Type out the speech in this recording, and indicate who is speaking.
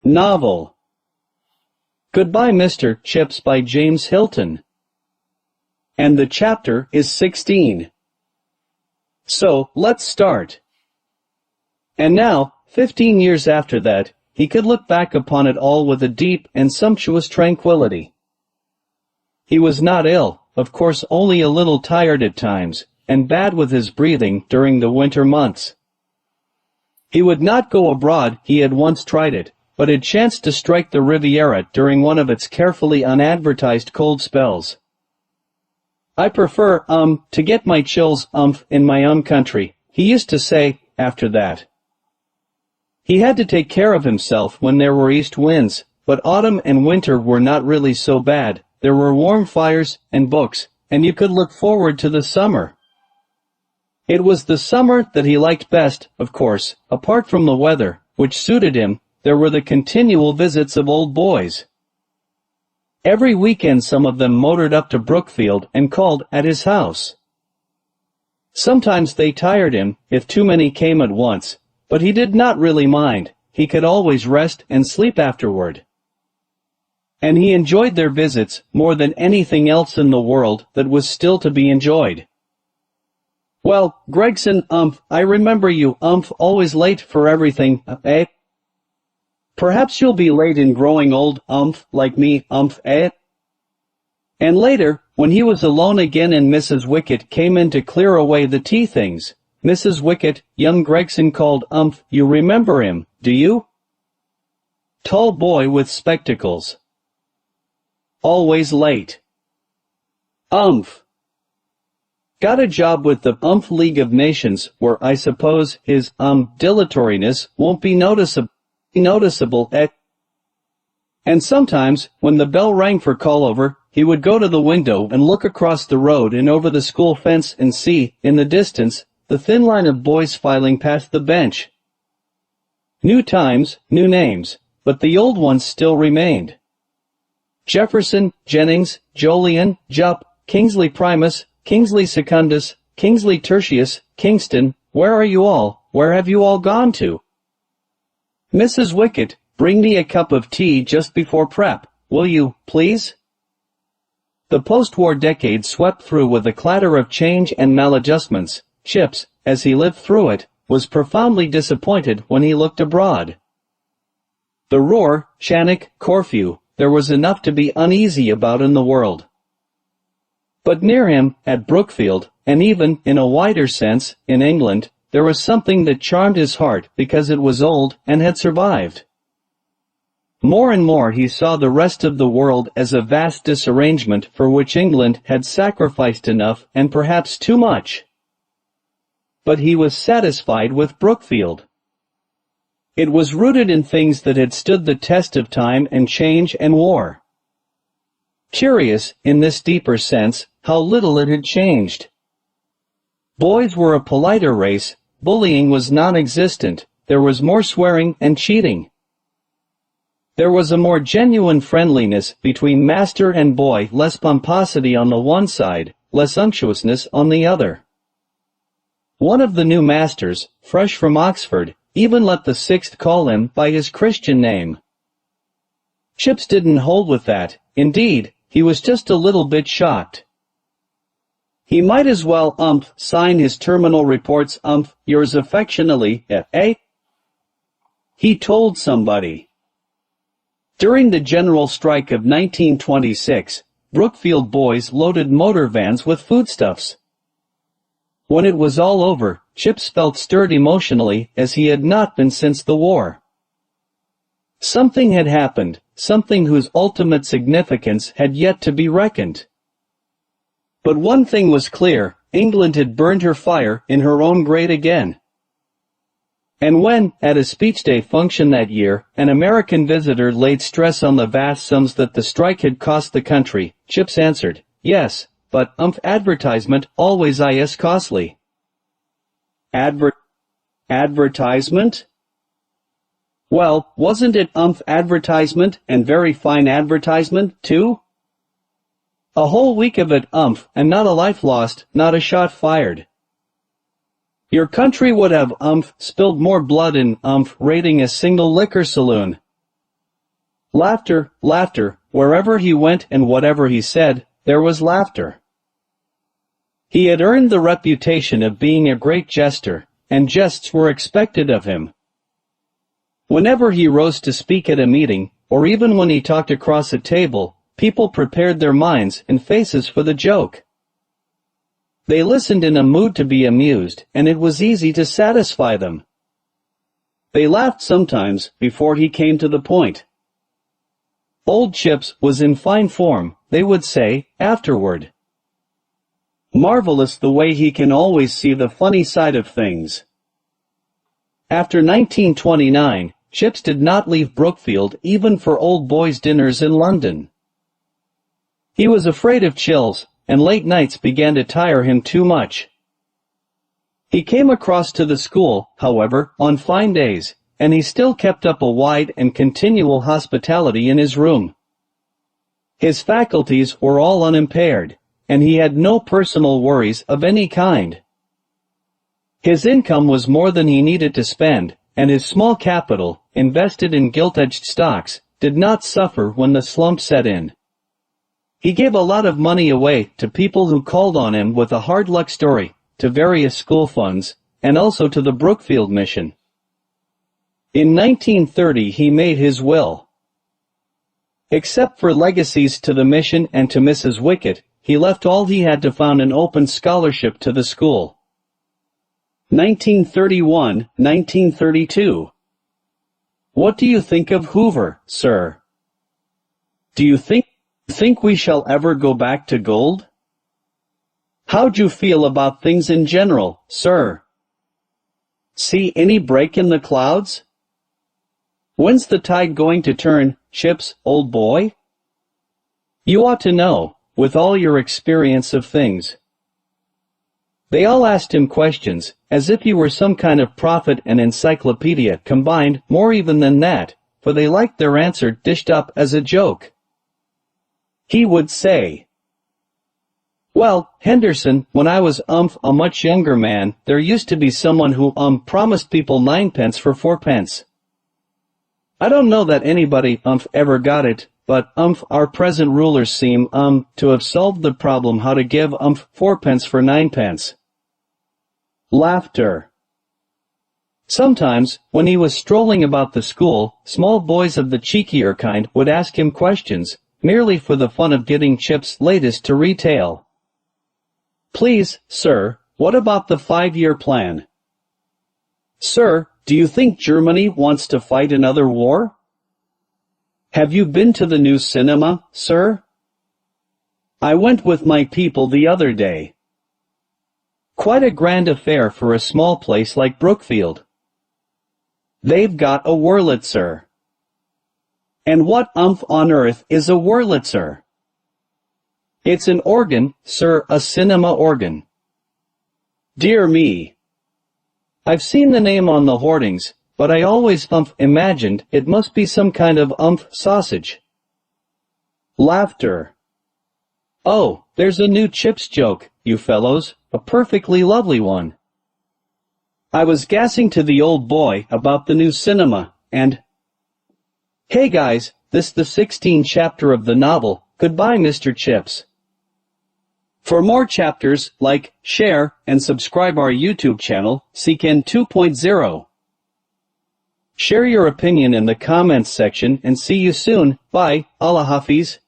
Speaker 1: Novel. Goodbye, Mr. Chips by James Hilton. And the chapter is 16. So, let's start. And now, 15 years after that, he could look back upon it all with a deep and sumptuous tranquility. He was not ill, of course, only a little tired at times, and bad with his breathing during the winter months. He would not go abroad, he had once tried it, but had chanced to strike the Riviera during one of its carefully unadvertised cold spells. I prefer, to get my chills, in my own country, he used to say, after that. He had to take care of himself when there were east winds, but autumn and winter were not really so bad. There were warm fires and books, and you could look forward to the summer. It was the summer that he liked best, of course. Apart from the weather, which suited him, there were the continual visits of old boys. Every weekend some of them motored up to Brookfield and called at his house. Sometimes they tired him, if too many came at once, but he did not really mind. He could always rest and sleep afterward. And he enjoyed their visits more than anything else in the world that was still to be enjoyed. Well, Gregson, I remember you, always late for everything, eh? Perhaps you'll be late in growing old, like me, eh? And later, when he was alone again and Mrs. Wickett came in to clear away the tea things, Mrs. Wickett, young Gregson called, you remember him, do you? Tall boy with spectacles. Always late. Got a job with the, League of Nations, where I suppose his, dilatoriness won't be noticeable, eh? And sometimes, when the bell rang for call-over, he would go to the window and look across the road and over the school fence and see, in the distance, the thin line of boys filing past the bench. New times, new names, but the old ones still remained. Jefferson, Jennings, Jolyon, Jupp, Kingsley Primus, Kingsley Secundus, Kingsley Tertius, Kingston, where are you all, where have you all gone to? Mrs. Wickett, bring me a cup of tea just before prep, will you, please? The post-war decade swept through with a clatter of change and maladjustments. Chips, as he lived through it, was profoundly disappointed when he looked abroad. The Ruhr, Shannock, Corfu, there was enough to be uneasy about in the world. But near him, at Brookfield, and even, in a wider sense, in England, there was something that charmed his heart because it was old and had survived. More and more he saw the rest of the world as a vast disarrangement for which England had sacrificed enough and perhaps too much. But he was satisfied with Brookfield. It was rooted in things that had stood the test of time and change and war. Curious, in this deeper sense, how little it had changed. Boys were a politer race, bullying was non-existent, there was more swearing and cheating. There was a more genuine friendliness between master and boy, less pomposity on the one side, less unctuousness on the other. One of the new masters, fresh from Oxford, even let the sixth call him by his Christian name. Chips didn't hold with that, indeed, he was just a little bit shocked. He might as well, sign his terminal reports, yours affectionately, eh? He told somebody. During the general strike of 1926, Brookfield boys loaded motor vans with foodstuffs. When it was all over, Chips felt stirred emotionally as he had not been since the war. Something had happened, something whose ultimate significance had yet to be reckoned. But one thing was clear, England had burned her fire in her own grate again. And when, at a speech day function that year, an American visitor laid stress on the vast sums that the strike had cost the country, Chips answered, yes, but, advertisement always is costly. Advertisement? Well, wasn't it, advertisement, and very fine advertisement, too? A whole week of it, and not a life lost, not a shot fired. Your country would have, spilled more blood in, raiding a single liquor saloon. Laughter, laughter, wherever he went and whatever he said, there was laughter. He had earned the reputation of being a great jester, and jests were expected of him. Whenever he rose to speak at a meeting, or even when he talked across a table, people prepared their minds and faces for the joke. They listened in a mood to be amused, and it was easy to satisfy them. They laughed sometimes before he came to the point. Old Chips was in fine form, they would say, afterward. Marvelous the way he can always see the funny side of things. After 1929, Chips did not leave Brookfield even for old boys' dinners in London. He was afraid of chills, and late nights began to tire him too much. He came across to the school, however, on fine days, and he still kept up a wide and continual hospitality in his room. His faculties were all unimpaired, and he had no personal worries of any kind. His income was more than he needed to spend, and his small capital, invested in gilt-edged stocks, did not suffer when the slump set in. He gave a lot of money away to people who called on him with a hard luck story, to various school funds, and also to the Brookfield Mission. In 1930 he made his will. Except for legacies to the mission and to Mrs. Wickett, he left all he had to found an open scholarship to the school. 1931-1932. What do you think of Hoover, sir? Do you think we shall ever go back to gold? How'd you feel about things in general, sir? See any break in the clouds? When's the tide going to turn, Chips, old boy? You ought to know, with all your experience of things. They all asked him questions, as if he were some kind of prophet and encyclopedia combined, more even than that, for they liked their answer dished up as a joke. He would say, "Well, Henderson, when I was a much younger man, there used to be someone who promised people 9 pence for 4 pence. I don't know that anybody ever got it, but our present rulers seem to have solved the problem how to give 4 pence for 9 pence. Laughter. Sometimes, when he was strolling about the school, small boys of the cheekier kind would ask him questions, merely for the fun of getting Chips' latest to retail. Please, sir, what about the 5-year plan? Sir, do you think Germany wants to fight another war? Have you been to the new cinema, sir? I went with my people the other day. Quite a grand affair for a small place like Brookfield. They've got a Wurlitzer. And what on earth is a Wurlitzer? It's an organ, sir, a cinema organ. Dear me. I've seen the name on the hoardings, but I always imagined it must be some kind of sausage. Laughter. Oh, there's a new Chips joke, you fellows, a perfectly lovely one. I was gassing to the old boy about the new cinema, and... Hey guys, this the 16th chapter of the novel, Goodbye Mr. Chips. For more chapters, like, share, and subscribe our YouTube channel, Seeken 2.0. Share your opinion in the comments section and see you soon. Bye, Allah Hafiz.